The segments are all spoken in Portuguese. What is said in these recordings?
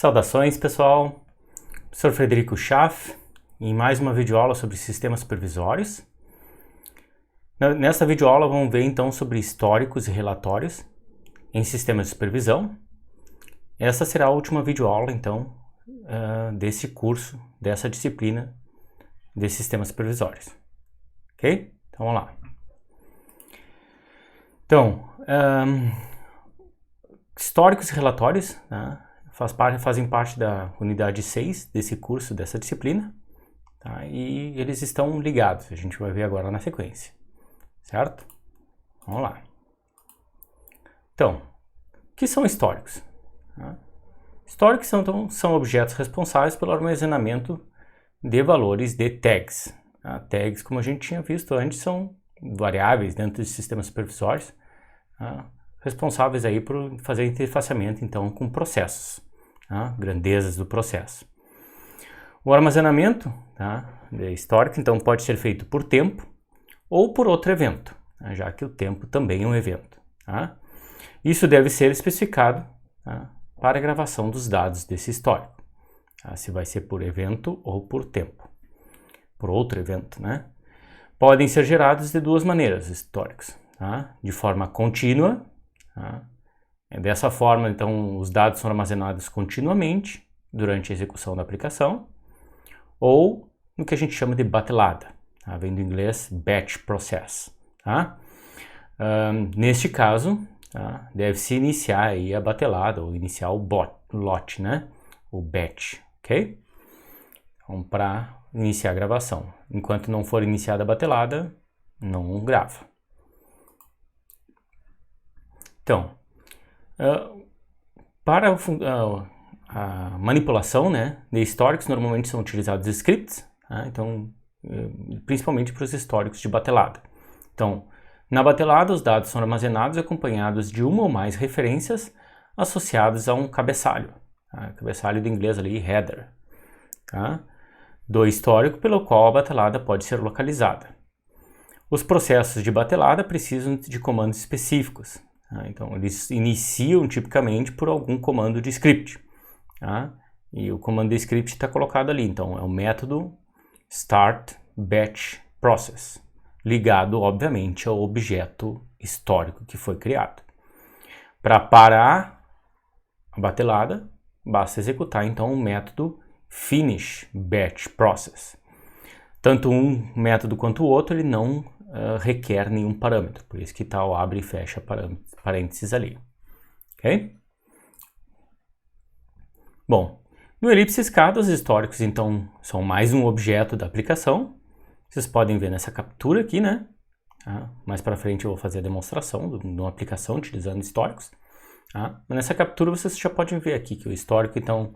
Saudações, pessoal! Professor Frederico Schaff, em mais uma videoaula sobre sistemas supervisórios. Nesta videoaula vamos ver então sobre históricos e relatórios em sistemas de supervisão. Essa será a última videoaula então desse curso, dessa disciplina de sistemas supervisórios. Ok? Então vamos lá. Então, históricos e relatórios, né? Fazem parte da unidade 6 desse curso, dessa disciplina, tá? E eles estão ligados, a gente vai ver agora na sequência, certo? Vamos lá. Então, o que são históricos? Históricos são objetos responsáveis pelo armazenamento de valores de tags. Tags, como a gente tinha visto antes, são variáveis dentro de sistemas supervisórios, responsáveis aí por fazer interfaceamento então com processos. Grandezas do processo. O armazenamento de histórico então pode ser feito por tempo ou por outro evento, já que o tempo também é um evento. Isso deve ser especificado para a gravação dos dados desse histórico, se vai ser por evento ou por tempo, por outro evento. Podem ser gerados de duas maneiras históricos, de forma contínua. Dessa forma, então, os dados são armazenados continuamente durante a execução da aplicação, ou no que a gente chama de batelada, vem do inglês batch process. Neste caso, deve-se iniciar aí a batelada, ou iniciar o lote, o batch, ok? Então, para iniciar a gravação. Enquanto não for iniciada a batelada, não grava. Então, para a manipulação de históricos, normalmente são utilizados scripts, então, principalmente para os históricos de batelada. Então, na batelada, os dados são armazenados acompanhados de uma ou mais referências associadas a um cabeçalho, cabeçalho do inglês ali, header, do histórico pelo qual a batelada pode ser localizada. Os processos de batelada precisam de comandos específicos. Então, eles iniciam tipicamente por algum comando de script. E o comando de script está colocado ali. Então, é o método start batch process, ligado, obviamente, ao objeto histórico que foi criado. Para parar a batelada, basta executar, então, o método finish batch process. Tanto um método quanto o outro, ele não requer nenhum parâmetro, por isso que está o abre e fecha parênteses ali, ok? Bom, no elipse escada, os históricos então são mais um objeto da aplicação. Vocês podem ver nessa captura aqui, mais para frente eu vou fazer a demonstração de uma aplicação utilizando históricos. Mas nessa captura vocês já podem ver aqui que o histórico então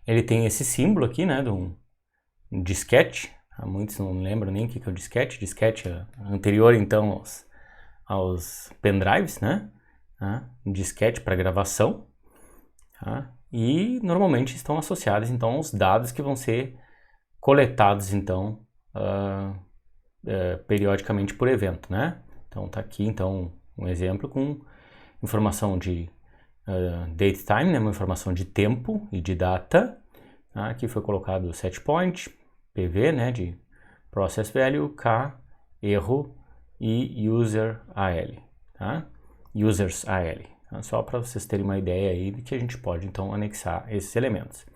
ele tem esse símbolo aqui, de um disquete. Muitos não lembram nem o que é o disquete. Disquete é anterior, então, aos pendrives, Um disquete para gravação. E, normalmente, estão associados, então, aos dados que vão ser coletados, então, periodicamente por evento, Então, está aqui, então, um exemplo com informação de date time, uma informação de tempo e de data. Aqui foi colocado o set point, PV, de process value, K, erro e user AL, users AL. Só para vocês terem uma ideia aí de que a gente pode então anexar esses elementos.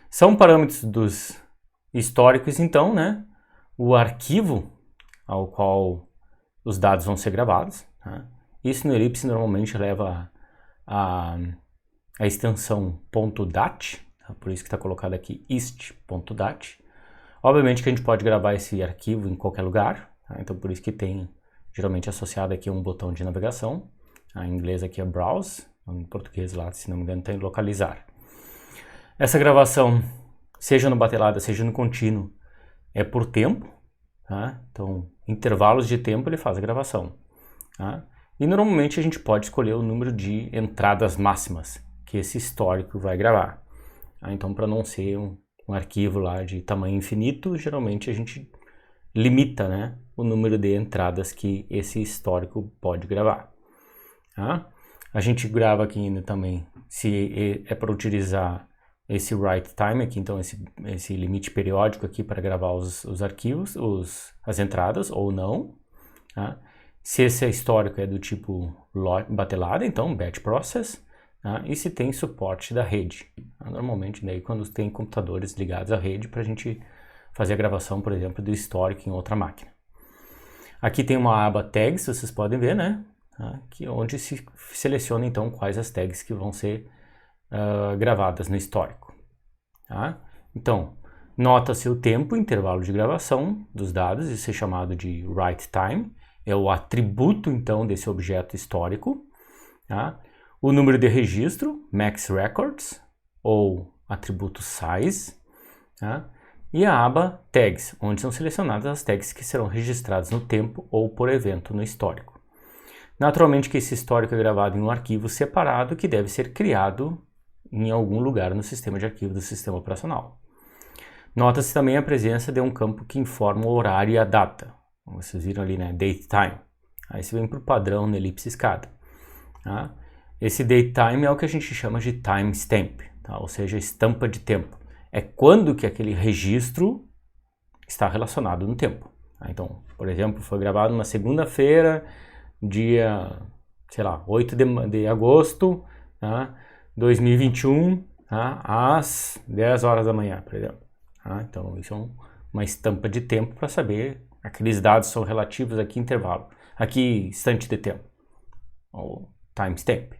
São parâmetros dos históricos então, o arquivo ao qual os dados vão ser gravados. Isso no Elipse normalmente leva a extensão .dat, por isso que está colocado aqui ist.dat. Obviamente que a gente pode gravar esse arquivo em qualquer lugar, então por isso que tem geralmente associado aqui um botão de navegação. Em inglês aqui é browse, em português lá, se não me engano, tem localizar. Essa gravação, seja no batelada, seja no contínuo, é por tempo, então intervalos de tempo ele faz a gravação. E normalmente a gente pode escolher o número de entradas máximas que esse histórico vai gravar. Então, para não ser um arquivo lá de tamanho infinito, geralmente a gente limita, o número de entradas que esse histórico pode gravar. A gente grava aqui ainda também se é para utilizar esse write time aqui, então esse limite periódico aqui para gravar os arquivos, as entradas ou não. Tá? Se esse histórico é do tipo batelada, então batch process. Tá? E se tem suporte da rede. Tá? Normalmente daí quando tem computadores ligados à rede para a gente fazer a gravação, por exemplo, do histórico em outra máquina. Aqui tem uma aba tags, vocês podem ver, né? Tá? Que onde se seleciona então quais as tags que vão ser gravadas no histórico. Tá? Então, nota-se o tempo, intervalo de gravação dos dados, isso é chamado de write time, é o atributo então desse objeto histórico. Tá? O número de registro, max records, ou atributo size. Tá? E a aba tags, onde são selecionadas as tags que serão registradas no tempo ou por evento no histórico. Naturalmente que esse histórico é gravado em um arquivo separado que deve ser criado em algum lugar no sistema de arquivo do sistema operacional. Nota-se também a presença de um campo que informa o horário e a data. Vocês viram ali, né? Date time. Aí você vem para o padrão na elipse escada. Tá? Esse date time é o que a gente chama de timestamp, tá? Ou seja, estampa de tempo. É quando que aquele registro está relacionado no tempo. Tá? Então, por exemplo, foi gravado na segunda-feira, dia, sei lá, 8 de agosto, tá? 2021, tá? Às 10 horas da manhã, por exemplo. Tá? Então, isso é uma estampa de tempo para saber aqueles dados são relativos a que intervalo, a que instante de tempo, ou timestamp.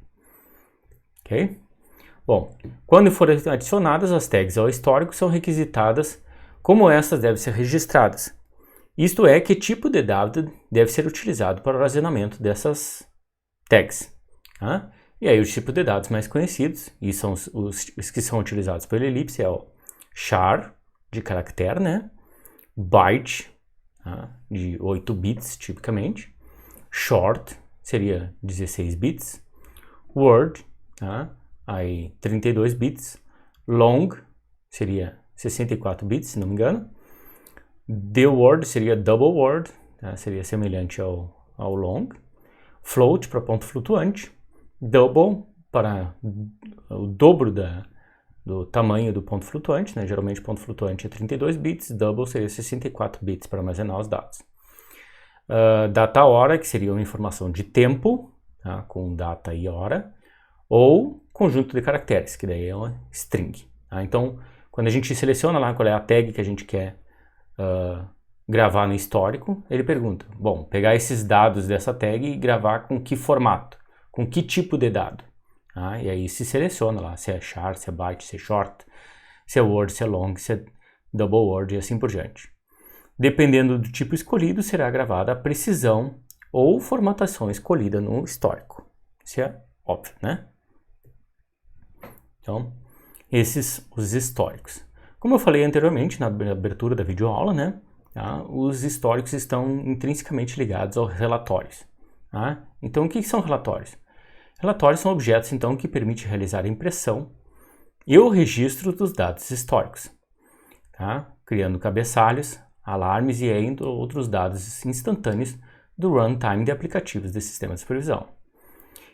Ok? Bom, quando forem adicionadas as tags ao histórico, são requisitadas como essas devem ser registradas. Isto é, que tipo de dado deve ser utilizado para o armazenamento dessas tags. Tá? E aí os tipos de dados mais conhecidos, e são os que são utilizados pela elipse, é o char, de caractere, né? Byte, tá? De 8 bits, tipicamente. Short, seria 16 bits. Word, tá? Aí 32 bits. Long, seria 64 bits, se não me engano. The word seria double word, tá? Seria semelhante ao long. Float, para ponto flutuante. Double, para o dobro do tamanho do ponto flutuante, né? Geralmente o ponto flutuante é 32 bits, double seria 64 bits para armazenar os dados. Data hora, que seria uma informação de tempo, tá? Com data e hora, ou conjunto de caracteres, que daí é uma string. Tá? Então, quando a gente seleciona lá qual é a tag que a gente quer gravar no histórico, ele pergunta, bom, pegar esses dados dessa tag e gravar com que formato, com que tipo de dado. Ah, e aí se seleciona lá, se é char, se é byte, se é short, se é word, se é long, se é double word e assim por diante. Dependendo do tipo escolhido, será gravada a precisão ou formatação escolhida no histórico. Isso é óbvio, né? Então, esses os históricos. Como eu falei anteriormente na abertura da videoaula, né? Tá? Os históricos estão intrinsecamente ligados aos relatórios. Tá? Então, o que são relatórios? Relatórios são objetos, então, que permitem realizar a impressão e o registro dos dados históricos, tá? Criando cabeçalhos, alarmes e ainda outros dados instantâneos do runtime de aplicativos de sistemas de previsão.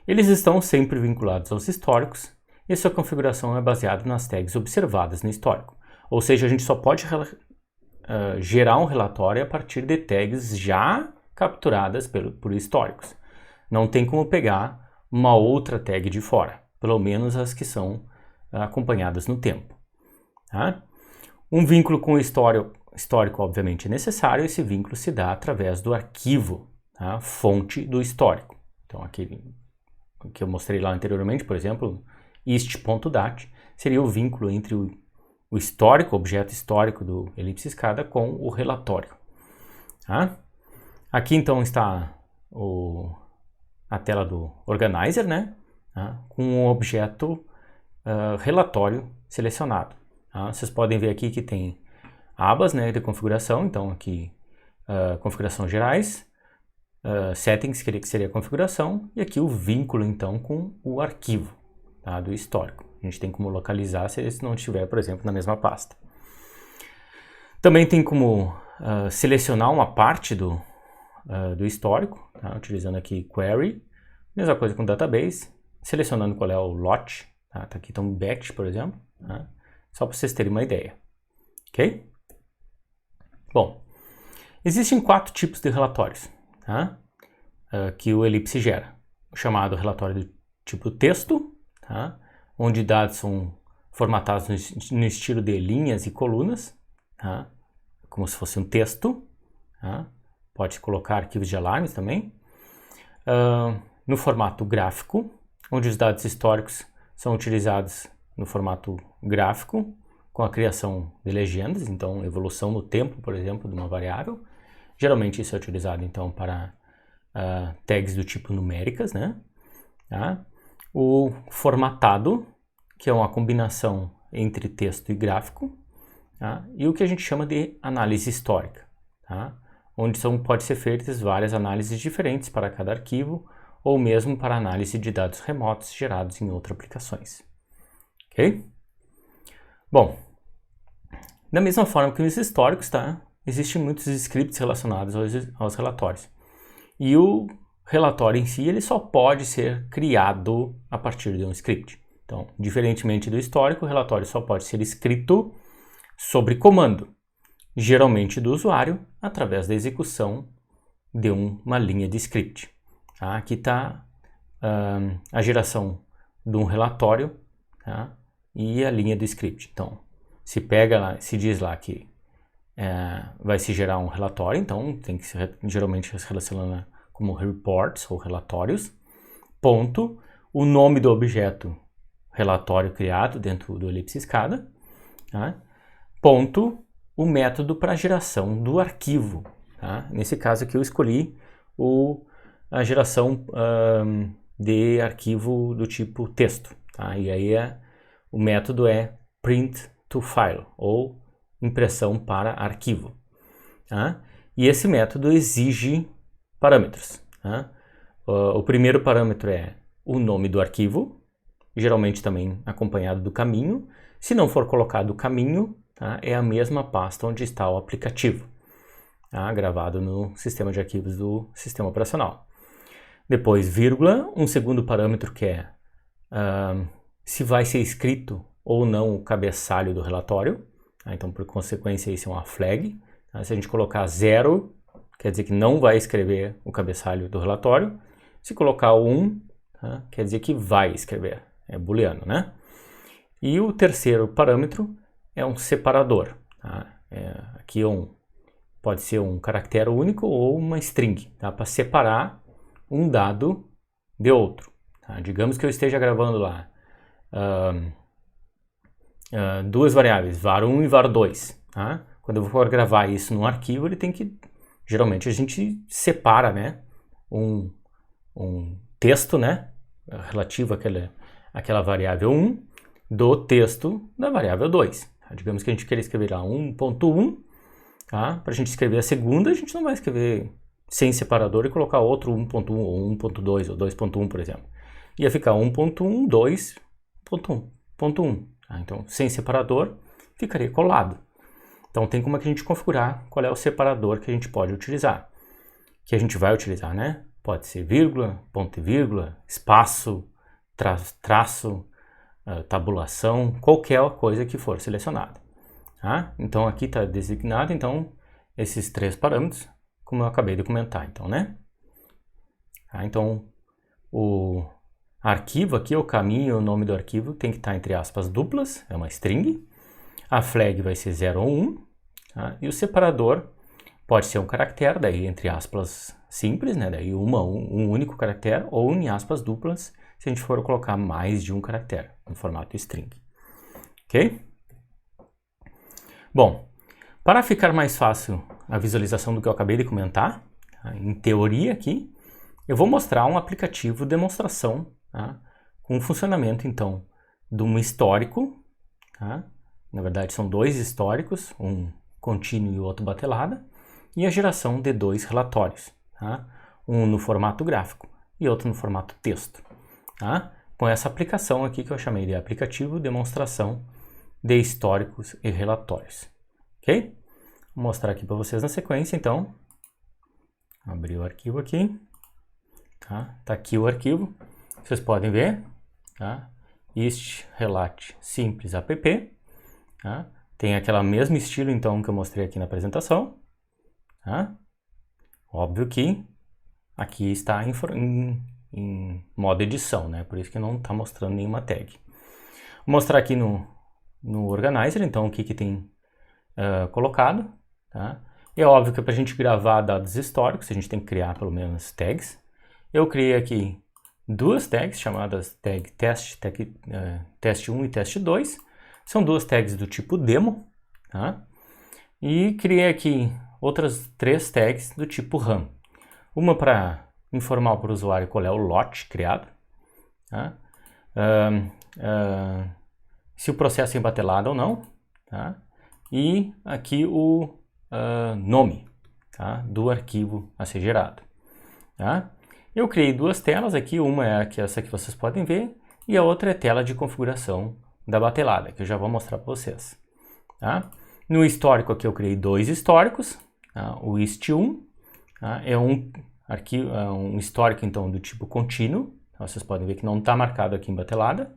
Eles estão sempre vinculados aos históricos e sua configuração é baseada nas tags observadas no histórico. Ou seja, a gente só pode gerar um relatório a partir de tags já capturadas por históricos. Não tem como pegar uma outra tag de fora, pelo menos as que são acompanhadas no tempo. Tá? Um vínculo com o histórico, obviamente, é necessário. Esse vínculo se dá através do arquivo, tá? Fonte do histórico. Então, aquele que eu mostrei lá anteriormente, por exemplo, ist.dat, seria o vínculo entre o histórico, o objeto histórico do elipse escada, com o relatório. Tá? Aqui, então, está a tela do organizer, né? Tá? Com o objeto relatório selecionado. Tá? Vocês podem ver aqui que tem abas, né, de configuração. Então aqui configuração gerais, settings, que seria a configuração, e aqui o vínculo então com o arquivo, tá, do histórico. A gente tem como localizar se ele não estiver, por exemplo, na mesma pasta. Também tem como selecionar uma parte do histórico, tá? Utilizando aqui query, mesma coisa com database, selecionando qual é o lot, tá? Tá aqui então batch, por exemplo, tá? Só para vocês terem uma ideia, ok? Bom, existem 4 tipos de relatórios, tá? Que o Ellipse gera. O chamado relatório do tipo texto, tá? Onde dados são formatados no estilo de linhas e colunas, tá? Como se fosse um texto. Tá? Pode colocar arquivos de alarmes também. No formato gráfico, onde os dados históricos são utilizados no formato gráfico, com a criação de legendas, então evolução no tempo, por exemplo, de uma variável. Geralmente isso é utilizado então para tags do tipo numéricas, né? Tá? O formatado, que é uma combinação entre texto e gráfico, tá? E o que a gente chama de análise histórica, tá? Onde pode ser feitas várias análises diferentes para cada arquivo, ou mesmo para análise de dados remotos gerados em outras aplicações. Ok? Bom, da mesma forma que os históricos, tá? Existem muitos scripts relacionados aos relatórios. E o relatório em si, ele só pode ser criado a partir de um script. Então, diferentemente do histórico, o relatório só pode ser escrito sobre comando, geralmente do usuário, através da execução de uma linha de script. Tá? Aqui está a geração de um relatório, tá? E a linha do script. Então, se diz lá que vai se gerar um relatório, então tem que geralmente se relaciona como reports ou relatórios, ponto, o nome do objeto relatório criado dentro do Ellipse escada, tá? Ponto, o método para geração do arquivo. Tá? Nesse caso aqui eu escolhi a geração de arquivo do tipo texto. Tá? E aí o método é print to file, ou impressão para arquivo. Tá? E esse método exige parâmetros. Tá? O primeiro parâmetro é o nome do arquivo, geralmente também acompanhado do caminho. Se não for colocado o caminho, tá? É a mesma pasta onde está o aplicativo, tá? Gravado no sistema de arquivos do sistema operacional. Depois, vírgula, um segundo parâmetro que é se vai ser escrito ou não o cabeçalho do relatório. Tá? Então, por consequência, isso é uma flag. Tá? Se a gente colocar 0, quer dizer que não vai escrever o cabeçalho do relatório. Se colocar 1, tá? Quer dizer que vai escrever. É booleano, né? E o terceiro parâmetro é um separador. Tá? Aqui pode ser um caractere único ou uma string, tá? Para separar um dado de outro. Tá? Digamos que eu esteja gravando lá duas variáveis, var1 e var2. Tá? Quando eu for gravar isso num arquivo, ele tem que... Geralmente a gente separa, né, um texto, né, relativo àquela variável 1 do texto da variável 2. Tá? Digamos que a gente queira escrever lá 1.1, tá? Para a gente escrever a segunda, a gente não vai escrever sem separador e colocar outro 1.1 ou 1.2 ou 2.1, por exemplo. Ia ficar 1.1, 2.1. Tá? Então, sem separador, ficaria colado. Então, tem como é que a gente configurar qual é o separador que a gente pode utilizar. Que a gente vai utilizar, né? Pode ser vírgula, ponto e vírgula, espaço, traço, tabulação, qualquer coisa que for selecionada. Tá? Então, aqui está designado, então, esses 3 parâmetros, como eu acabei de comentar, então, né? Tá? Então, o arquivo aqui, o caminho e o nome do arquivo tem que estar entre aspas duplas, é uma string. A flag vai ser 0 ou 1, tá? E o separador pode ser um caractere, daí entre aspas simples, né? Daí um único caractere, ou em aspas duplas, se a gente for colocar mais de um caractere, no formato string. Ok? Bom, para ficar mais fácil a visualização do que eu acabei de comentar, tá? Em teoria aqui, eu vou mostrar um aplicativo de demonstração, tá? Com o funcionamento, então, de um histórico, tá? Na verdade, são 2 históricos, um contínuo e o outro batelada, e a geração de 2 relatórios, tá? Um no formato gráfico e outro no formato texto. Tá? Com essa aplicação aqui que eu chamei de aplicativo demonstração de históricos e relatórios. Ok? Vou mostrar aqui para vocês na sequência, então. Abrir o arquivo aqui. Tá aqui o arquivo. Vocês podem ver. Tá? Ist relate simples app. Tá? Tem aquele mesmo estilo, então, que eu mostrei aqui na apresentação. Tá? Óbvio que aqui está em modo edição, né? Por isso que não está mostrando nenhuma tag. Vou mostrar aqui no Organizer, então, o que tem colocado. Tá? É óbvio que para a gente gravar dados históricos, a gente tem que criar pelo menos tags. Eu criei aqui duas tags chamadas tag teste 1 e teste 2. São duas tags do tipo demo. Tá? E criei aqui outras 3 tags do tipo run. Uma para informar para o usuário qual é o lote criado. Tá? Se o processo é embatelado ou não. Tá? E aqui o nome, tá? Do arquivo a ser gerado. Tá? Eu criei duas telas aqui, uma é essa que vocês podem ver, e a outra é a tela de configuração da batelada, que eu já vou mostrar para vocês. Tá? No histórico aqui eu criei 2 históricos, tá? O hist1 tá? É um histórico então do tipo contínuo, então, vocês podem ver que não está marcado aqui em batelada.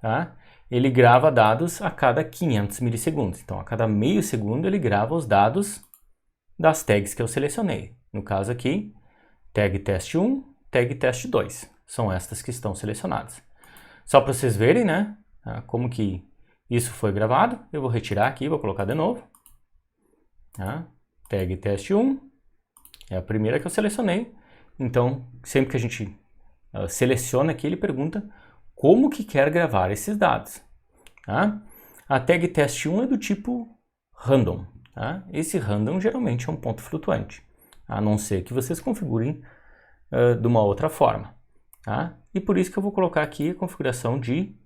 Tá? Ele grava dados a cada 500 milissegundos. Então, a cada meio segundo ele grava os dados das tags que eu selecionei. No caso aqui, tag teste 1, tag teste 2. São estas que estão selecionadas. Só para vocês verem, né, como que isso foi gravado, eu vou retirar aqui, vou colocar de novo. Tá? Tag teste 1 é a primeira que eu selecionei. Então, sempre que a gente seleciona aqui, ele pergunta como que quer gravar esses dados. Tá? A tag teste 1 é do tipo random. Tá? Esse random geralmente é um ponto flutuante, a não ser que vocês configurem de uma outra forma. Tá? E por isso que eu vou colocar aqui a configuração de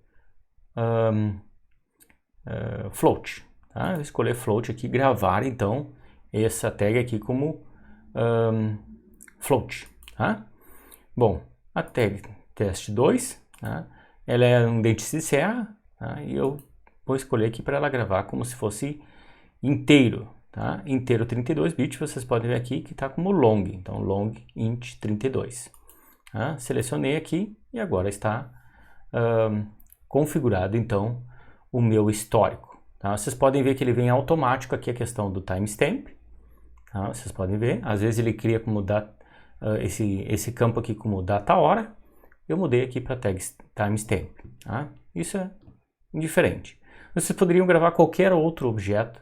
float. Tá? Eu vou escolher float aqui, gravar então essa tag aqui como float. Tá? Bom, a tag teste 2, tá? Ela é um dente de serra, tá? E eu vou escolher aqui para ela gravar como se fosse inteiro, tá? Inteiro 32 bits, vocês podem ver aqui que está como long, então long int 32. Tá? Selecionei aqui e agora está configurado então o meu histórico. Tá? Vocês podem ver que ele vem automático aqui a questão do timestamp. Tá? Vocês podem ver, às vezes ele cria como esse campo aqui como data hora. Eu mudei aqui para tags timestamp. Tá? Isso é indiferente. Vocês poderiam gravar qualquer outro objeto,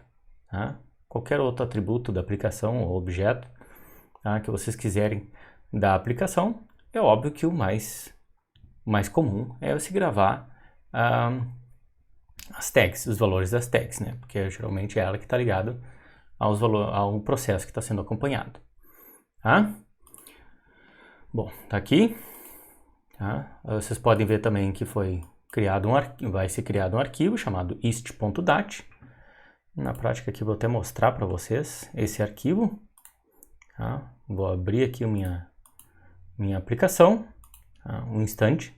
tá? Qualquer outro atributo da aplicação ou objeto, tá? Que vocês quiserem da aplicação. É óbvio que o mais comum é você gravar as tags, os valores das tags, né? Porque geralmente é ela que está ligada ao processo que está sendo acompanhado. Tá? Bom, tá aqui. Tá? Vocês podem ver também que foi criado vai ser criado um arquivo chamado ist.dat. Na prática aqui vou até mostrar para vocês esse arquivo. Tá? Vou abrir aqui minha aplicação, tá? Um instante.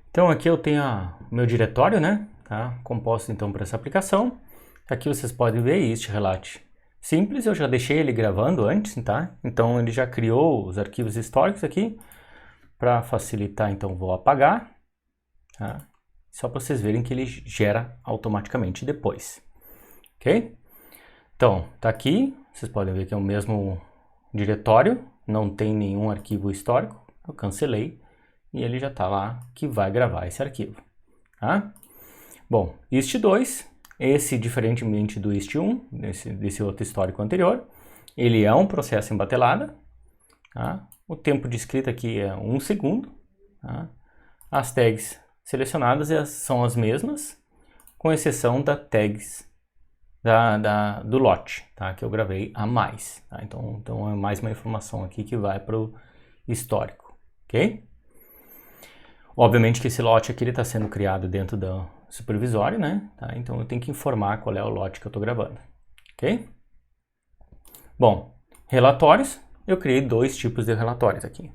Então aqui eu tenho o meu diretório, né? Tá? Composto então por essa aplicação. Aqui vocês podem ver ist.relate simples, eu já deixei ele gravando antes, tá? Então ele já criou os arquivos históricos aqui. Para facilitar, então, vou apagar, tá? Só para vocês verem que ele gera automaticamente depois, ok? Então, tá aqui, vocês podem ver que é o mesmo diretório, não tem nenhum arquivo histórico, eu cancelei e ele já está lá que vai gravar esse arquivo, tá? Bom, ist2, esse diferentemente do ist1, desse outro histórico anterior, ele é um processo em batelada, tá? O tempo de escrita aqui é 1 segundo. Tá? As tags selecionadas são as mesmas, com exceção da tags do lote, tá? Que eu gravei a mais. Tá? Então é mais uma informação aqui que vai para o histórico. Ok? Obviamente que esse lote aqui está sendo criado dentro do supervisório, né? Tá? Então eu tenho que informar qual é o lote que eu estou gravando. Ok? Bom, relatórios. Eu criei 2 tipos de relatórios aqui.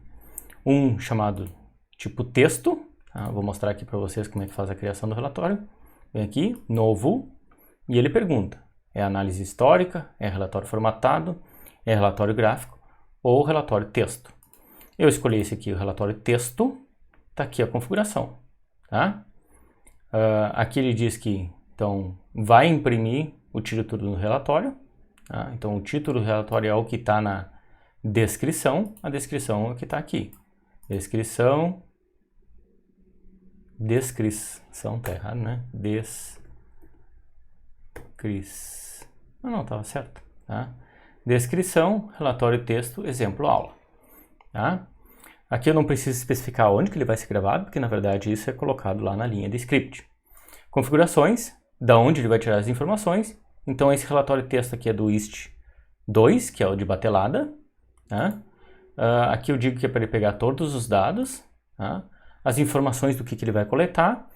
Um chamado tipo texto. Tá? Vou mostrar aqui para vocês como é que faz a criação do relatório. Vem aqui, novo, e ele pergunta: é análise histórica, é relatório formatado, é relatório gráfico ou relatório texto? Eu escolhi esse aqui, o relatório texto. Está aqui a configuração. Tá? Aqui ele diz que Então, vai imprimir o título do relatório. Tá? Então, o título do relatório é o que está na descrição. A descrição é o que está aqui. Descrição, tá errado, né? Não, estava certo. Tá? Descrição, relatório, texto, exemplo, aula. Tá? Aqui eu não preciso especificar onde que ele vai ser gravado, porque na verdade isso é colocado lá na linha de script. Configurações, da onde ele vai tirar as informações. Então esse relatório texto aqui é do IST2, que é o de batelada. Tá? Aqui eu digo que é para ele pegar todos os dados, tá? As informações do que ele vai coletar.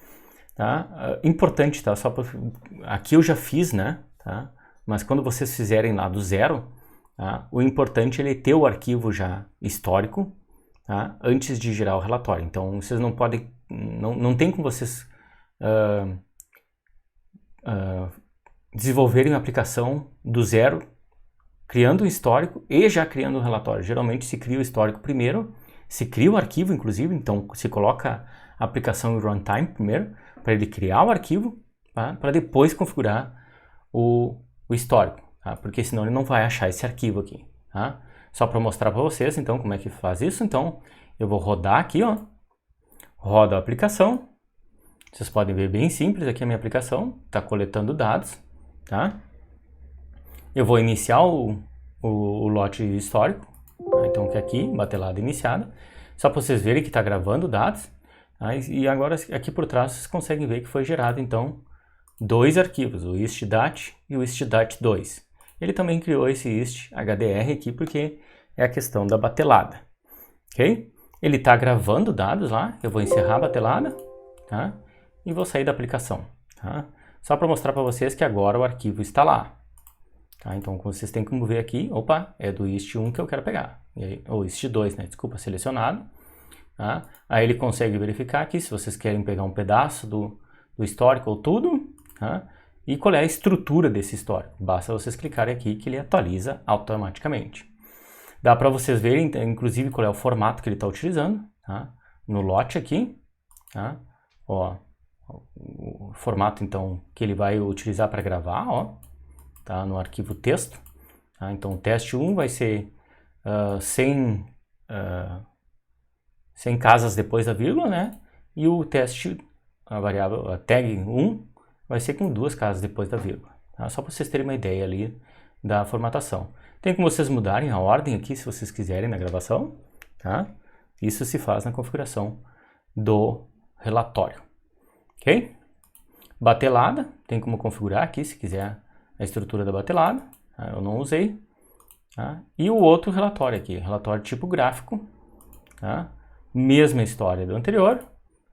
Tá? Importante, tá? Aqui eu já fiz, né? Tá? Mas quando vocês fizerem lá do zero, tá? O importante é ele ter o arquivo já histórico, tá? Antes de gerar o relatório. Então vocês não podem, não tem como vocês desenvolverem uma aplicação do zero, criando um histórico e já criando um relatório. Geralmente se cria o histórico primeiro, se cria o arquivo inclusive, então se coloca a aplicação em runtime primeiro, para ele criar o arquivo, tá? Para depois configurar o histórico, tá? Porque senão ele não vai achar esse arquivo aqui. Tá? Só para mostrar para vocês então como é que faz isso. Então eu vou rodar aqui, ó, roda a aplicação. Vocês podem ver bem simples aqui a minha aplicação, está coletando dados, tá? Eu vou iniciar o lote histórico, tá? Então que aqui, batelada iniciada, só para vocês verem que está gravando dados, tá? E agora aqui por trás vocês conseguem ver que foi gerado então dois arquivos, o istdat e o istdat2. Ele também criou esse isthdr aqui porque é a questão da batelada, ok? Ele está gravando dados lá, eu vou encerrar a batelada, tá? E vou sair da aplicação, tá? Só para mostrar para vocês que agora o arquivo está lá, tá? Então vocês têm como ver aqui, opa, é do ist1 que eu quero pegar, e aí, ou ist2, né? Desculpa, selecionado, tá? Aí ele consegue verificar aqui se vocês querem pegar um pedaço do histórico ou tudo, tá? E qual é a estrutura desse histórico. Basta vocês clicarem aqui que ele atualiza automaticamente. Dá para vocês verem, inclusive, qual é o formato que ele está utilizando, tá? No lote aqui, tá? Ó, o formato, então, que ele vai utilizar para gravar, ó, tá? No arquivo texto. Tá? Então, o teste 1 vai ser 100 casas depois da vírgula, né? E o teste, a variável, a tag 1, vai ser com 2 casas depois da vírgula, tá? Só para vocês terem uma ideia ali da formatação. Tem como vocês mudarem a ordem aqui, se vocês quiserem, na gravação, tá? Isso se faz na configuração do relatório, ok? Batelada, tem como configurar aqui, se quiser, a estrutura da batelada, tá? Eu não usei, tá? E o outro relatório aqui, relatório tipo gráfico, tá? Mesma história do anterior,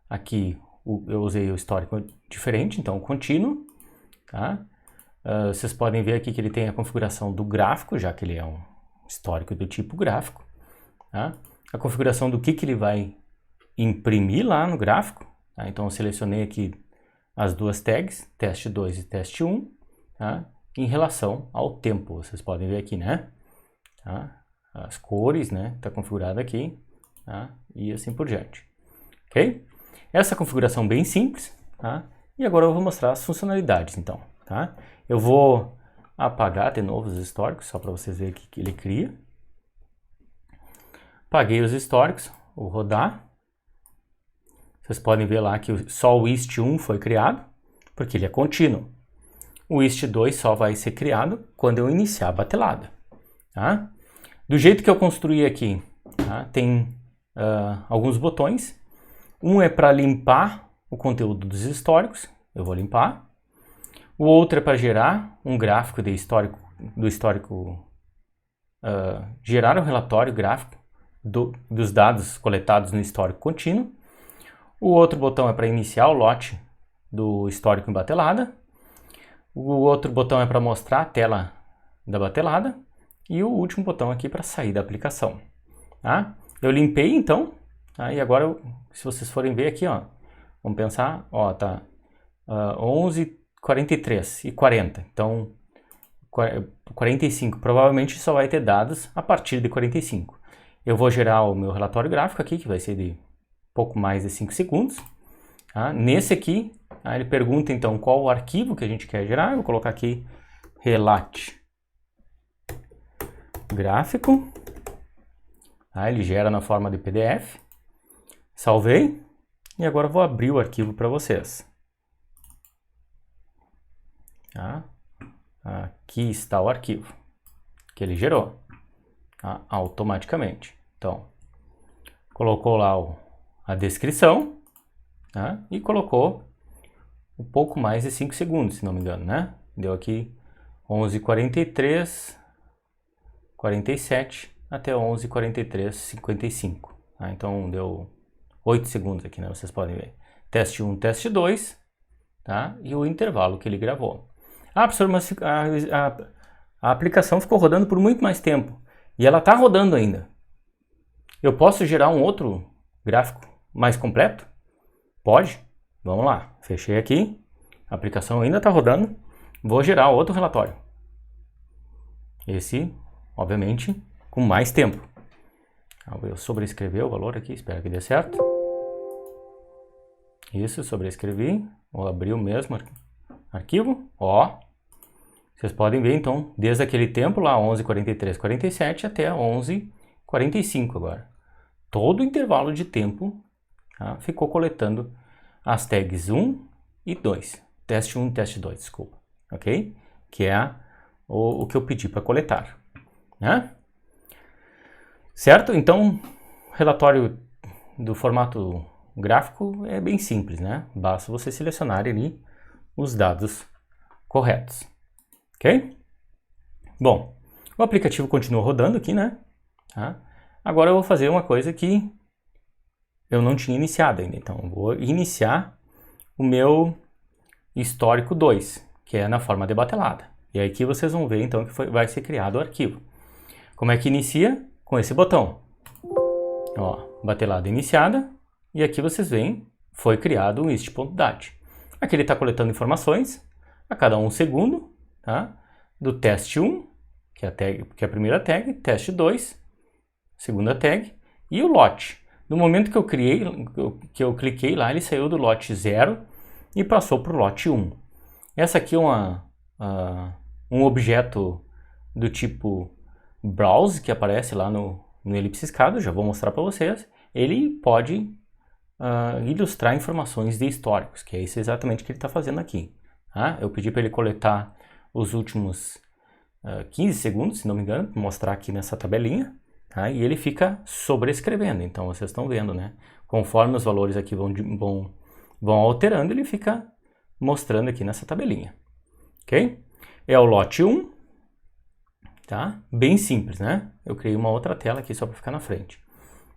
aqui eu usei o histórico diferente, então contínuo, tá? Vocês podem ver aqui que ele tem a configuração do gráfico, já que ele é um histórico do tipo gráfico, tá? A configuração do que ele vai imprimir lá no gráfico, tá? Então eu selecionei aqui as duas tags, teste 2 e teste 1, tá? Em relação ao tempo, vocês podem ver aqui, né? Tá? As cores, né? Está configurado aqui, tá? E assim por diante, ok? Essa configuração bem simples, tá? E agora eu vou mostrar as funcionalidades, então, tá? Eu vou apagar de novo os históricos, só para vocês verem o que ele cria. Apaguei os históricos, vou rodar. Vocês podem ver lá que só o ist1 foi criado, porque ele é contínuo. O ist2 só vai ser criado quando eu iniciar a batelada, tá? Do jeito que eu construí aqui, tá? Tem alguns botões. Um é para limpar o conteúdo dos históricos, eu vou limpar. O outro é para gerar um gráfico do histórico, gerar um relatório gráfico dos dados coletados no histórico contínuo. O outro botão é para iniciar o lote do histórico em batelada. O outro botão é para mostrar a tela da batelada. E o último botão aqui para sair da aplicação, tá? Eu limpei então. E agora, se vocês forem ver aqui, ó, vamos pensar, ó, tá 11:43 e 40, então 45, provavelmente só vai ter dados a partir de 45. Eu vou gerar o meu relatório gráfico aqui, que vai ser de pouco mais de 5 segundos, tá? Nesse aqui, Aí ele pergunta então qual o arquivo que a gente quer gerar. Eu vou colocar aqui relate gráfico. Aí ele gera na forma de PDF. Salvei. E agora eu vou abrir o arquivo para vocês. Tá? Aqui está o arquivo que ele gerou, tá? Automaticamente. Então, colocou lá a descrição, tá? E colocou um pouco mais de 5 segundos, se não me engano, né? Deu aqui 11:43, 47 até 11:43, 55. Tá? Então deu 8 segundos aqui, né? Vocês podem ver. Teste 1, teste 2, tá? E o intervalo que ele gravou. Ah, professor, mas a aplicação ficou rodando por muito mais tempo. E ela está rodando ainda. Eu posso gerar um outro gráfico mais completo? Pode. Vamos lá. Fechei aqui. A aplicação ainda está rodando. Vou gerar outro relatório. Esse, obviamente, com mais tempo. Eu sobrescrever o valor aqui. Espero que dê certo. Isso, sobrescrevi. Vou abrir o mesmo arquivo. Ó. Vocês podem ver, então, desde aquele tempo lá, 11:43, 47 até 11:45 agora. Todo o intervalo de tempo, tá, ficou coletando as tags 1 e 2. Teste 1 e teste 2, desculpa. Ok? Que é o que eu pedi para coletar. Né? Certo? Então, relatório do formato gráfico é bem simples, né? Basta você selecionar ali os dados corretos. Ok? Bom, o aplicativo continua rodando aqui, né? Tá? Agora eu vou fazer uma coisa que eu não tinha iniciado ainda. Então, eu vou iniciar o meu histórico 2, que é na forma de batelada. E aí aqui vocês vão ver, então, que vai ser criado o arquivo. Como é que inicia? Com esse botão. Ó, batelada iniciada. E aqui vocês veem, foi criado um ist.dat. Aqui ele está coletando informações a cada 1 segundo. Tá? Do teste 1, que é a primeira tag, teste 2, segunda tag, e o lote. No momento que eu cliquei lá, ele saiu do lote 0 e passou para o lote 1. Essa aqui é um objeto do tipo browse, que aparece lá no elipsiscado, já vou mostrar para vocês. Ele pode ilustrar informações de históricos, que é isso exatamente que ele está fazendo aqui. Tá? Eu pedi para ele coletar os últimos 15 segundos, se não me engano, vou mostrar aqui nessa tabelinha, tá? E ele fica sobrescrevendo, então vocês estão vendo, né? Conforme os valores aqui vão alterando, ele fica mostrando aqui nessa tabelinha, ok? É o lote 1, tá? Bem simples, né? Eu criei uma outra tela aqui só para ficar na frente.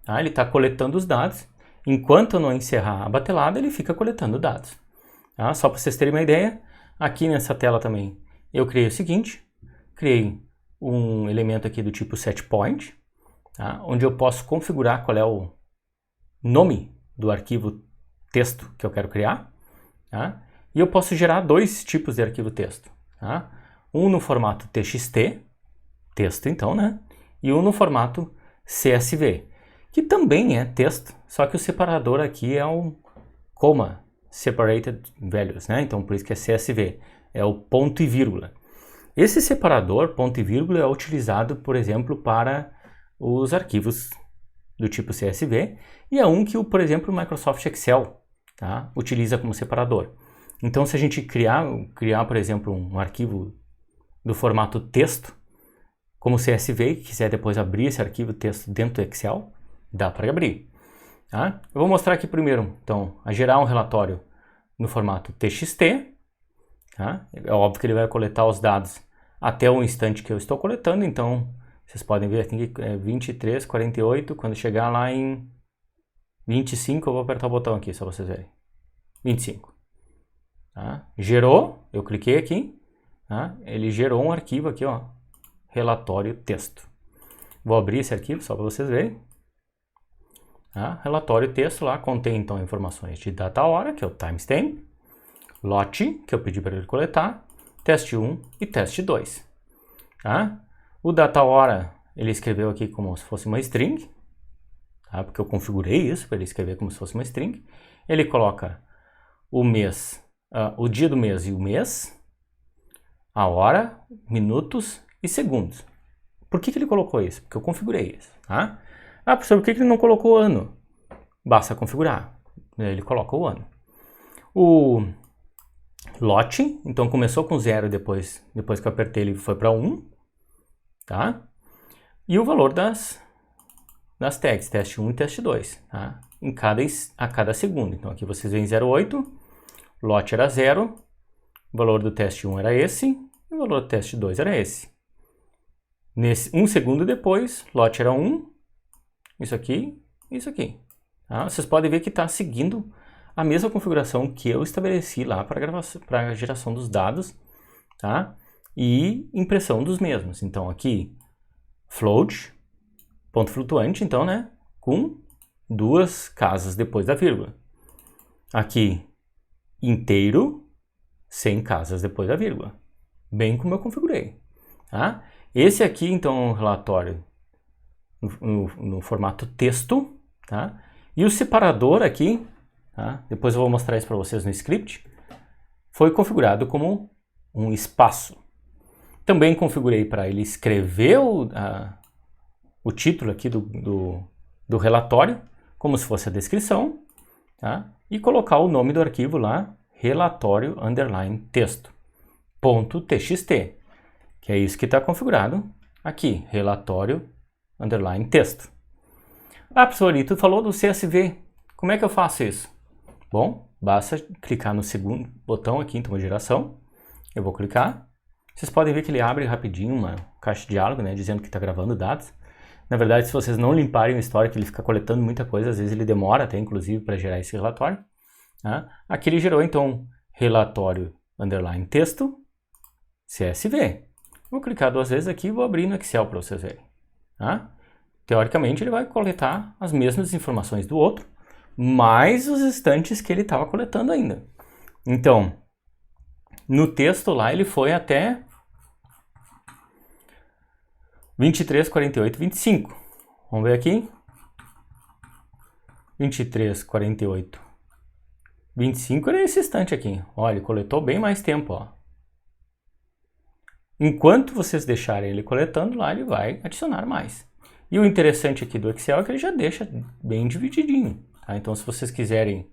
Tá? Ele está coletando os dados, enquanto eu não encerrar a batelada, ele fica coletando dados. Tá? Só para vocês terem uma ideia, aqui nessa tela também, eu criei o seguinte, criei um elemento aqui do tipo setPoint, tá? Onde eu posso configurar qual é o nome do arquivo texto que eu quero criar, tá? E eu posso gerar 2 tipos de arquivo texto, tá? Um no formato TXT, texto então, né? E um no formato CSV, que também é texto, só que o separador aqui é o comma separated values, né? Então por isso que é CSV, é o ponto e vírgula. Esse separador, ponto e vírgula, é utilizado, por exemplo, para os arquivos do tipo CSV e é um que, por exemplo, o Microsoft Excel, tá, utiliza como separador. Então, se a gente criar, por exemplo, um arquivo do formato texto, como CSV, e quiser depois abrir esse arquivo texto dentro do Excel, dá para abrir. Tá? Eu vou mostrar aqui primeiro, então, a gerar um relatório no formato TXT. Tá? É óbvio que ele vai coletar os dados até o instante que eu estou coletando, então vocês podem ver aqui 23, 48, quando chegar lá em 25 eu vou apertar o botão aqui, só vocês verem. 25. Tá? Gerou, eu cliquei aqui, tá? Ele gerou um arquivo aqui, ó, relatório texto. Vou abrir esse arquivo só para vocês verem. Tá? Relatório texto lá contém então informações de data hora, que é o timestamp, lote, que eu pedi para ele coletar, teste 1 e teste 2. Tá? O data hora ele escreveu aqui como se fosse uma string, tá? Porque eu configurei isso para ele escrever como se fosse uma string. Ele coloca o mês o dia do mês e o mês, a hora, minutos e segundos. Por que ele colocou isso? Porque eu configurei isso. Tá? Professor, por que ele não colocou o ano? Basta configurar. Ele coloca o ano. O lote, então começou com 0, depois que eu apertei ele foi para 1. Tá? E o valor das tags, teste 1 e teste 2. Tá? A cada segundo. Então aqui vocês veem 0,8, lote era 0, o valor do teste 1 era esse, e o valor do teste 2 era esse. Nesse 1 segundo depois, lote era 1, isso aqui e isso aqui. Tá? Vocês podem ver que está seguindo a mesma configuração que eu estabeleci lá para a geração dos dados, tá? E impressão dos mesmos. Então aqui, float, ponto flutuante, então, né? Com 2 casas depois da vírgula. Aqui, inteiro, 100 casas depois da vírgula. Bem como eu configurei. Tá? Esse aqui, então, é um relatório no formato texto. Tá? E o separador aqui, tá? Depois eu vou mostrar isso para vocês no script, foi configurado como um espaço. Também configurei para ele escrever o título aqui do relatório, como se fosse a descrição, tá? E colocar o nome do arquivo lá, relatório _texto, .txt, que é isso que está configurado aqui, relatório _texto. Professor, tu falou do CSV, como é que eu faço isso? Bom, basta clicar no segundo botão aqui, então, geração, eu vou clicar, vocês podem ver que ele abre rapidinho uma caixa de diálogo, né, dizendo que está gravando dados. Na verdade, se vocês não limparem o histórico, ele fica coletando muita coisa, às vezes ele demora até, inclusive, para gerar esse relatório. Tá? Aqui ele gerou, então, relatório _texto, CSV. Vou clicar 2 vezes aqui e vou abrir no Excel para vocês verem. Tá? Teoricamente, ele vai coletar as mesmas informações do outro, mais os instantes que ele estava coletando ainda. Então, no texto lá, ele foi até 23, 48, 25. Vamos ver aqui. 23, 48, 25 era esse instante aqui. Olha, ele coletou bem mais tempo, ó. Enquanto vocês deixarem ele coletando lá, ele vai adicionar mais. E o interessante aqui do Excel é que ele já deixa bem divididinho. Tá? Então, se vocês quiserem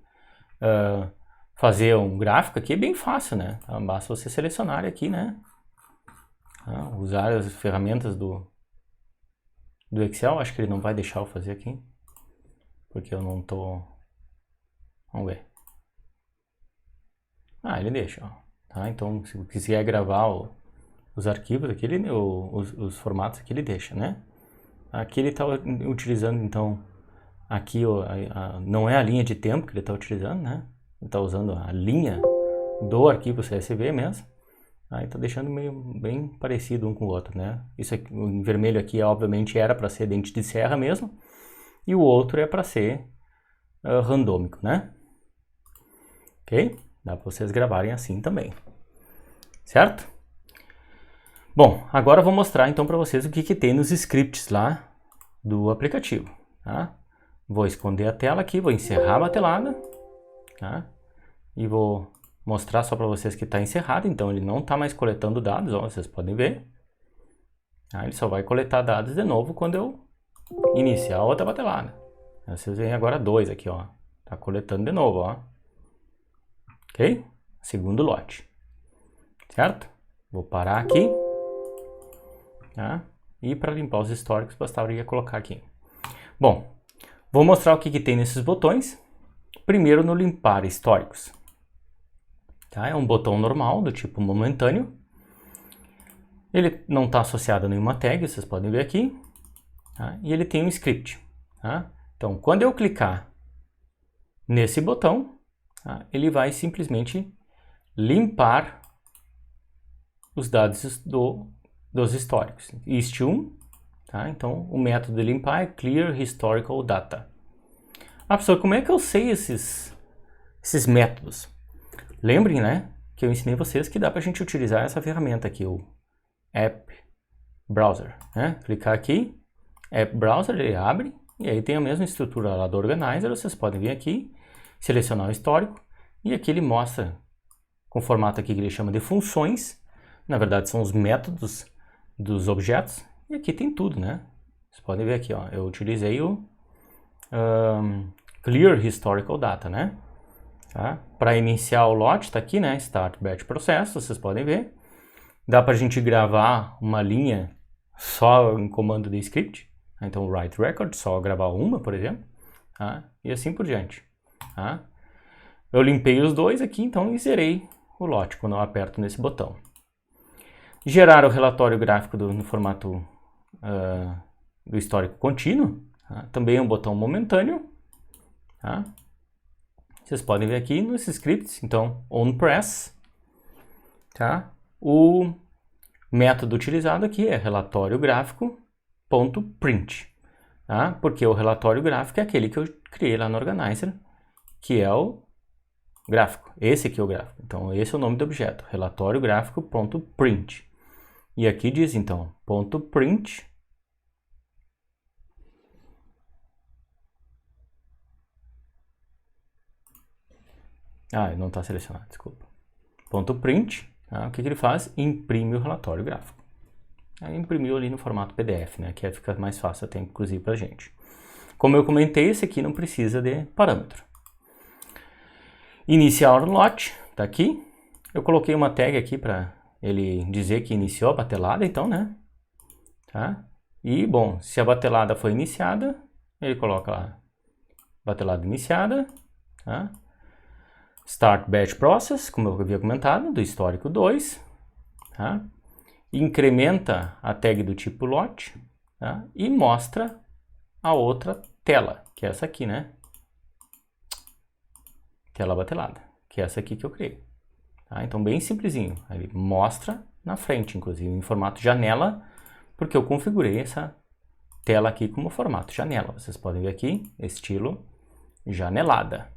fazer um gráfico aqui, é bem fácil, né? Então, basta você selecionar aqui, né? Usar as ferramentas do Excel. Acho que ele não vai deixar eu fazer aqui, porque eu não tô... Vamos ver. Ele deixa, ó. Tá? Então, se quiser gravar os arquivos aqui, os formatos aqui, ele deixa, né? Aqui ele está utilizando, então, aqui não é a linha de tempo que ele está utilizando, né? Ele está usando a linha do arquivo CSV mesmo. Aí está deixando bem parecido um com o outro, né? Isso aqui, em vermelho aqui, obviamente, era para ser dente de serra mesmo. E o outro é para ser randômico, né? Ok? Dá para vocês gravarem assim também. Certo? Bom, agora eu vou mostrar então para vocês o que tem nos scripts lá do aplicativo. Tá? Vou esconder a tela aqui, vou encerrar a batelada. Tá? E vou mostrar só para vocês que está encerrado, então ele não está mais coletando dados, ó, vocês podem ver. Ele só vai coletar dados de novo quando eu iniciar outra batelada. Vocês veem agora 2 aqui, ó. Tá coletando de novo, ó. Ok? Segundo lote. Certo? Vou parar aqui. Tá? E para limpar os históricos, bastaria colocar aqui. Bom, vou mostrar o que tem nesses botões. Primeiro no limpar históricos. Tá? É um botão normal, do tipo momentâneo. Ele não está associado a nenhuma tag, vocês podem ver aqui. Tá? E ele tem um script. Tá? Então, quando eu clicar nesse botão, tá? Ele vai simplesmente limpar os dados dos históricos. Ist1, tá? Então, o método de limpar é clear historical data. Professor, como é que eu sei esses métodos? Lembrem, né, que eu ensinei vocês que dá para a gente utilizar essa ferramenta aqui, o App Browser. Né? Clicar aqui, App Browser, ele abre, e aí tem a mesma estrutura lá do Organizer. Vocês podem vir aqui, selecionar o histórico, e aqui ele mostra com formato aqui que ele chama de funções. Na verdade são os métodos dos objetos. E aqui tem tudo, né? Vocês podem ver aqui, ó, eu utilizei o Clear Historical Data, né? Tá? Para iniciar o lote, está aqui, né? Start Batch Process, vocês podem ver. Dá para a gente gravar uma linha só em comando de script. Então, write record, só gravar uma, por exemplo. Tá? E assim por diante. Tá? Eu limpei os dois aqui, então, e zerei o lote quando eu aperto nesse botão. Gerar o relatório gráfico no formato do histórico contínuo. Tá? Também é um botão momentâneo. Tá? Vocês podem ver aqui nos scripts, então, onPress. Tá? O método utilizado aqui é relatório gráfico.print, tá? Porque o relatório gráfico é aquele que eu criei lá no Organizer, que é o gráfico. Esse aqui é o gráfico. Então, esse é o nome do objeto, relatório gráfico.print. E aqui diz, então, .print não está selecionado, desculpa. .print. Tá? O que ele faz? Imprime o relatório gráfico. Aí imprimiu ali no formato PDF, né? Que fica mais fácil até inclusive para a gente. Como eu comentei, esse aqui não precisa de parâmetro. Iniciar o lote, tá aqui. Eu coloquei uma tag aqui para ele dizer que iniciou a batelada, então, né? Tá? E, bom, se a batelada foi iniciada, ele coloca lá, batelada iniciada, tá? Start Batch Process, como eu havia comentado, do histórico 2, tá? Incrementa a tag do tipo lote, tá? E mostra a outra tela, que é essa aqui, né? Tela batelada, que é essa aqui que eu criei. Tá? Então, bem simplesinho. Ele mostra na frente, inclusive, em formato janela, porque eu configurei essa tela aqui como formato janela. Vocês podem ver aqui, estilo janelada.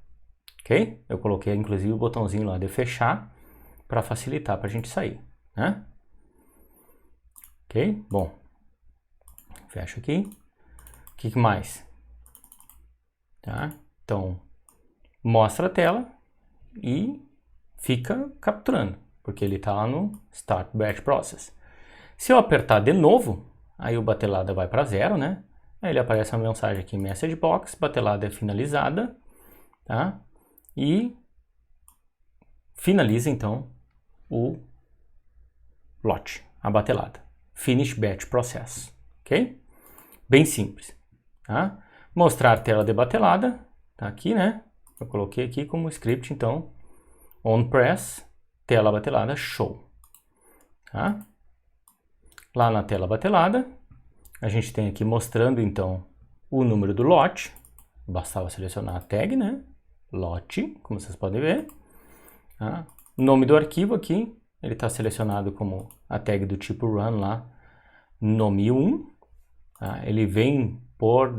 Ok? Eu coloquei, inclusive, o botãozinho lá de fechar para facilitar para a gente sair, né? Ok? Bom, fecho aqui. O que mais? Tá? Então, mostra a tela e fica capturando, porque ele está lá no Start Batch Process. Se eu apertar de novo, aí o batelada vai para 0, né? Aí ele aparece uma mensagem aqui, Message Box, batelada é finalizada, tá? E finaliza então o lote, a batelada. Finish Batch Process, ok? Bem simples, tá? Mostrar tela de batelada, tá aqui, né? Eu coloquei aqui como script, então, onPress, tela batelada, show, tá? Lá na tela batelada, a gente tem aqui mostrando, então, o número do lote. Bastava selecionar a tag, né? Lote, como vocês podem ver. Tá? Nome do arquivo aqui, ele está selecionado como a tag do tipo run lá, nome 1. Tá? Ele vem por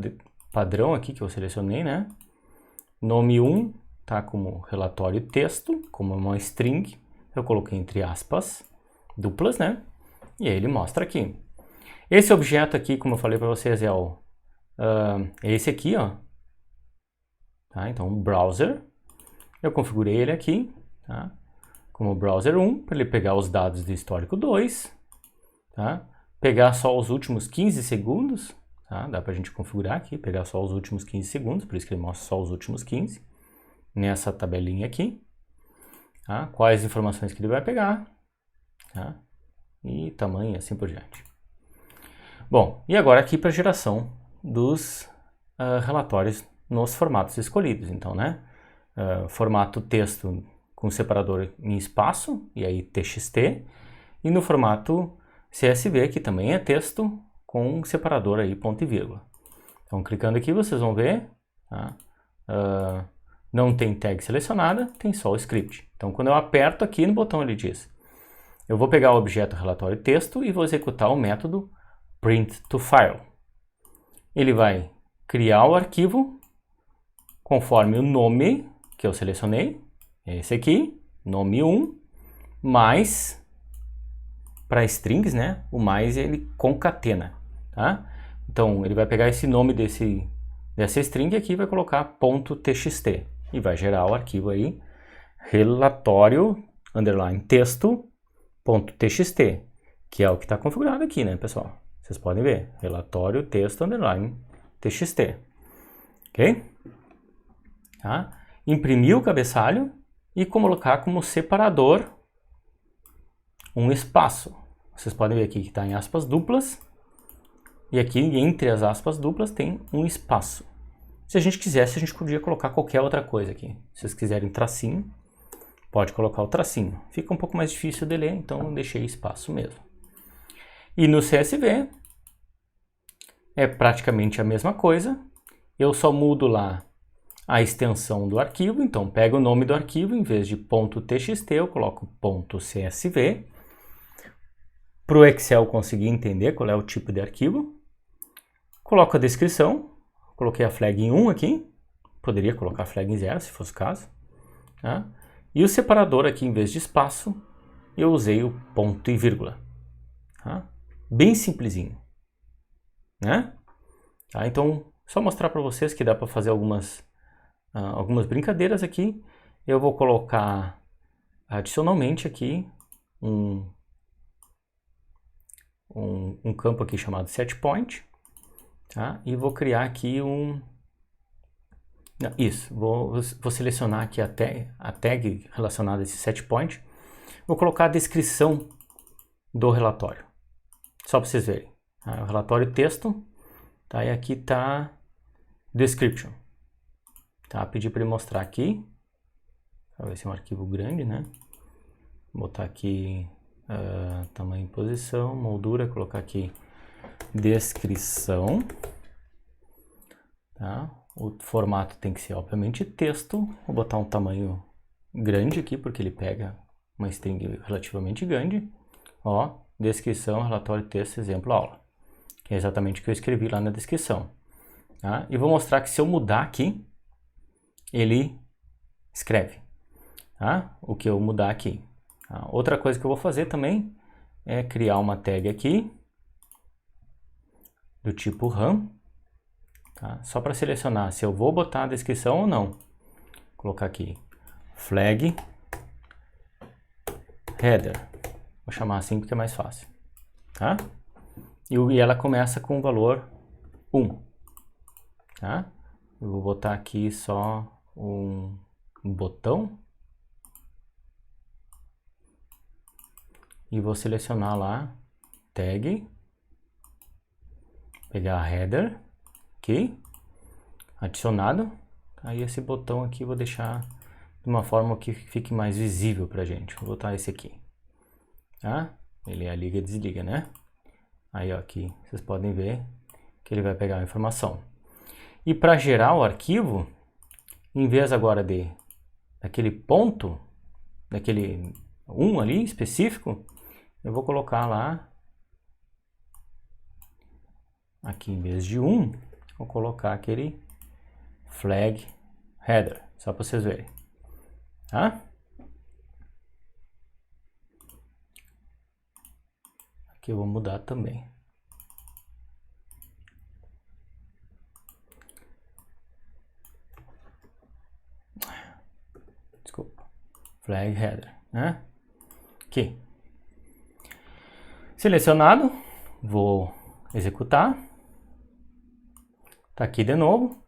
padrão aqui que eu selecionei, né? Nome 1 tá como relatório texto, como uma string. Eu coloquei entre aspas duplas, né? E aí ele mostra aqui. Esse objeto aqui, como eu falei para vocês, é esse aqui, ó. Tá? Então, o browser, eu configurei ele aqui, tá? Como browser 1, para ele pegar os dados do histórico 2, tá? Pegar só os últimos 15 segundos, tá? Dá para a gente configurar aqui, pegar só os últimos 15 segundos, por isso que ele mostra só os últimos 15, nessa tabelinha aqui, tá? Quais informações que ele vai pegar, tá? E tamanho, assim por diante. Bom, e agora aqui para a geração dos relatórios nos formatos escolhidos, então, né? Formato texto com separador em espaço, e aí TXT, e no formato CSV, que também é texto, com separador aí ponto e vírgula. Então, clicando aqui, vocês vão ver, tá? Não tem tag selecionada, tem só o script. Então, quando eu aperto aqui no botão, ele diz, eu vou pegar o objeto relatório texto e vou executar o método print to file. Ele vai criar o arquivo conforme o nome que eu selecionei, esse aqui, nome 1, mais, para strings, né, o mais ele concatena, tá? Então, ele vai pegar esse nome dessa string aqui e vai colocar .txt e vai gerar o arquivo aí, relatório underline texto, ponto txt, que é o que está configurado aqui, né, pessoal? Vocês podem ver, relatório texto, underline txt, ok? Tá? Imprimir o cabeçalho e colocar como separador um espaço. Vocês podem ver aqui que está em aspas duplas, e aqui entre as aspas duplas tem um espaço. Se a gente quisesse, a gente podia colocar qualquer outra coisa aqui. Se vocês quiserem tracinho, pode colocar o tracinho. Fica um pouco mais difícil de ler, então eu deixei espaço mesmo. E no CSV é praticamente a mesma coisa. Eu só mudo lá a extensão do arquivo, então pego o nome do arquivo, em vez de .txt eu coloco .csv. Para o Excel conseguir entender qual é o tipo de arquivo. Coloco a descrição. Coloquei a flag em 1 aqui, poderia colocar a flag em 0 se fosse o caso. Tá? E o separador aqui, em vez de espaço, eu usei o ponto e vírgula. Tá? Bem simplesinho. Né? Tá? Então, só mostrar para vocês que dá para fazer algumas brincadeiras aqui. Eu vou colocar adicionalmente aqui um campo aqui chamado setPoint. Tá? E vou criar aqui vou selecionar aqui a tag relacionada a esse setPoint. Vou colocar a descrição do relatório, só para vocês verem. Tá? O relatório texto, tá? E aqui está description. Tá? Pedi para ele mostrar aqui, vai ser um arquivo grande, né? Vou botar aqui tamanho e posição, moldura, colocar aqui descrição, tá? O formato tem que ser obviamente texto. Vou botar um tamanho grande aqui porque ele pega uma string relativamente grande. Ó, descrição, relatório, texto, exemplo, aula, que é exatamente o que eu escrevi lá na descrição, tá? E vou mostrar que se eu mudar aqui, ele escreve, tá? O que eu mudar aqui. Tá? Outra coisa que eu vou fazer também é criar uma tag aqui do tipo RAM, tá? Só para selecionar se eu vou botar a descrição ou não. Vou colocar aqui flag header, vou chamar assim porque é mais fácil, tá? E ela começa com o valor 1, tá? Eu vou botar aqui só um botão e vou selecionar lá tag, pegar a header aqui, adicionado. Aí esse botão aqui eu vou deixar de uma forma que fique mais visível pra gente. Vou botar esse aqui, tá? Ele é a liga e desliga, né? Aí ó, aqui vocês podem ver que ele vai pegar a informação. E para gerar o arquivo, em vez agora daquele ponto, daquele 1 ali específico, eu vou colocar lá, aqui em vez de 1, vou colocar aquele flag header, só para vocês verem, tá? Aqui eu vou mudar também. Desculpa, flag header, né? Aqui. Selecionado, vou executar. Tá aqui de novo,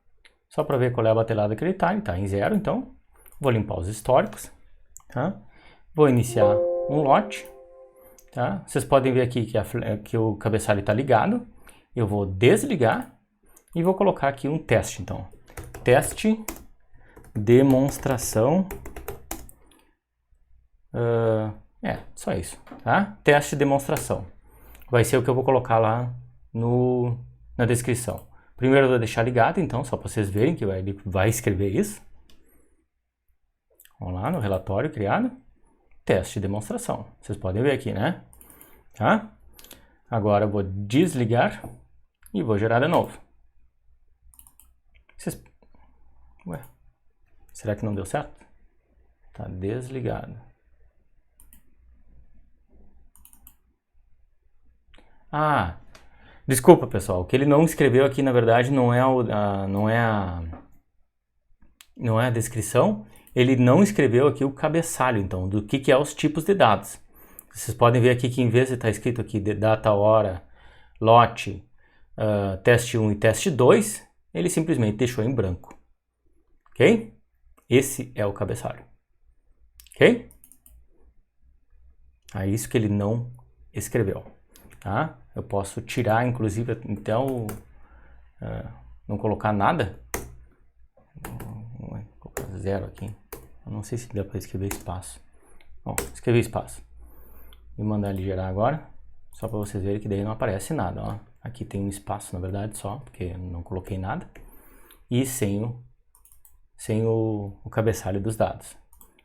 só para ver qual é a batelada que ele tá em 0, então vou limpar os históricos, tá? Vou iniciar um lote, tá? Vocês podem ver aqui que o cabeçalho está ligado. Eu vou desligar e vou colocar aqui um teste, então. Teste, demonstração, só isso, tá? Teste, demonstração. Vai ser o que eu vou colocar lá na descrição. Primeiro eu vou deixar ligado, então, só para vocês verem que ele vai escrever isso. Vamos lá no relatório criado. Teste de demonstração. Vocês podem ver aqui, né? Tá? Agora eu vou desligar e vou gerar de novo. Ué, será que não deu certo? Tá desligado. Ah, desculpa, pessoal. O que ele não escreveu aqui, na verdade, não é a descrição. ele não escreveu aqui o cabeçalho, então, do que é os tipos de dados. Vocês podem ver aqui que em vez de estar escrito aqui de data, hora, lote, teste 1 e teste 2, ele simplesmente deixou em branco. Ok? Esse é o cabeçalho. Ok? É isso que ele não escreveu. Tá? Eu posso tirar, inclusive, então, não colocar nada. Vou colocar 0 aqui. Eu não sei se dá para escrever espaço. Bom, escrever espaço. E mandar ele gerar agora. Só para vocês verem que daí não aparece nada. Ó. Aqui tem um espaço, na verdade, só, porque eu não coloquei nada. E sem o cabeçalho dos dados.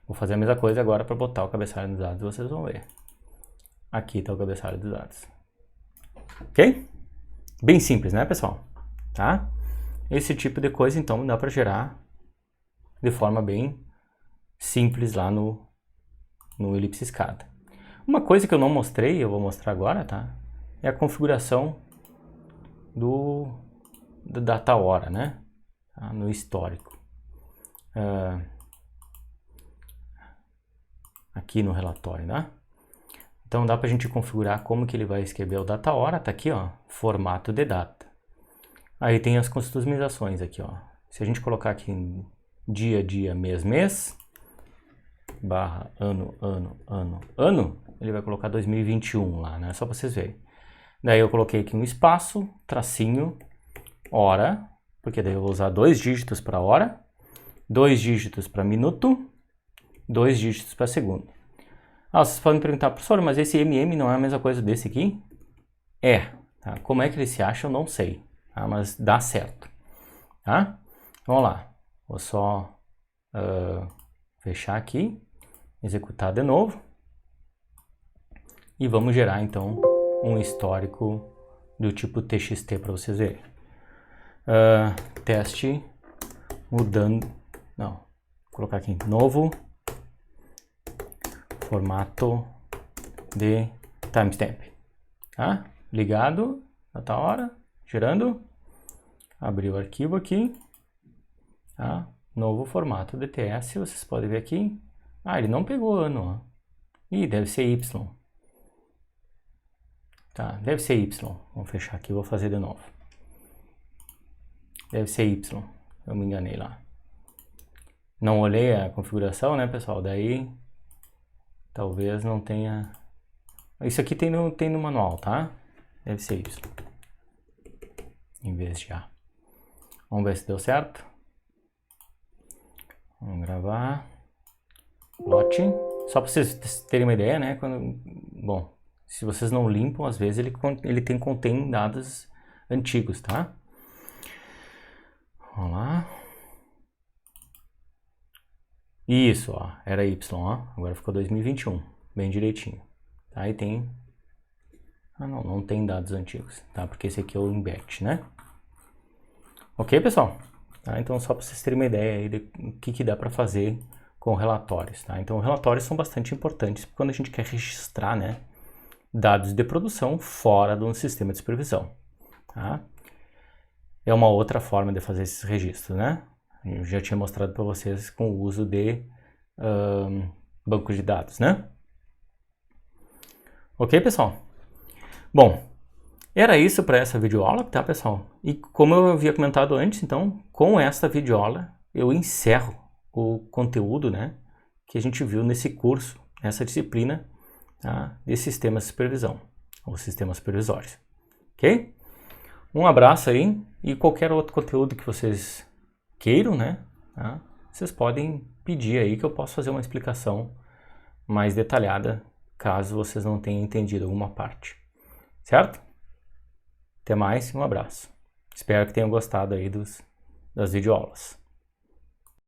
Vou fazer a mesma coisa agora para botar o cabeçalho dos dados, vocês vão ver. Aqui está o cabeçalho dos dados. Ok? Bem simples, né, pessoal? Tá? Esse tipo de coisa, então, dá para gerar de forma bem simples lá no Ellipse Escada. Uma coisa que eu não mostrei, eu vou mostrar agora, tá? É a configuração do data hora, né? Tá? No histórico. Aqui no relatório, né? Então dá para a gente configurar como que ele vai escrever o data hora, tá aqui, ó, formato de data. Aí tem as customizações aqui, ó. Se a gente colocar aqui em dia, mês, mês, barra ano, ele vai colocar 2021 lá, né? Só para vocês verem. Daí eu coloquei aqui um espaço, tracinho, hora, porque daí eu vou usar 2 dígitos para hora, 2 dígitos para minuto, 2 dígitos para segundo. Vocês podem me perguntar, professor, mas esse MM não é a mesma coisa desse aqui? É. Tá? Como é que ele se acha, eu não sei. Tá? Mas dá certo. Tá? Vamos lá. Vou só fechar aqui, executar de novo. E vamos gerar, então, um histórico do tipo TXT para vocês verem. Teste mudando... Não. Vou colocar aqui, novo... formato de timestamp, tá? Ligado, data hora, gerando, abrir o arquivo aqui, tá? Novo formato DTS, vocês podem ver aqui, ele não pegou ano, ó. Ih, deve ser Y, tá? Deve ser Y, vamos fechar aqui, vou fazer de novo, deve ser Y, eu me enganei lá, não olhei a configuração, né, pessoal, daí talvez não tenha... Isso aqui tem no manual, tá? Deve ser isso. Em vez de A. Vamos ver se deu certo. Vamos gravar. Lote. Só para vocês terem uma ideia, né? Bom, se vocês não limpam, às vezes ele contém dados antigos, tá? Vamos lá. Isso, ó, era Y, ó, agora ficou 2021, bem direitinho. Tá, e tem... não tem dados antigos, tá, porque esse aqui é o embed, né? Ok, pessoal? Tá, então só para vocês terem uma ideia aí do que dá para fazer com relatórios, tá? Então relatórios são bastante importantes quando a gente quer registrar, né, dados de produção fora de um sistema de supervisão, tá? É uma outra forma de fazer esses registros, né? Eu já tinha mostrado para vocês com o uso de bancos de dados, né? Ok, pessoal? Bom, era isso para essa videoaula, tá, pessoal? E como eu havia comentado antes, então, com esta videoaula, eu encerro o conteúdo, né, que a gente viu nesse curso, nessa disciplina, tá, de sistemas de supervisão, ou sistemas supervisórios. Ok? Um abraço aí, e qualquer outro conteúdo que vocês queiram, né, tá? Vocês podem pedir aí que eu possa fazer uma explicação mais detalhada, caso vocês não tenham entendido alguma parte, certo? Até mais e um abraço. Espero que tenham gostado aí das videoaulas.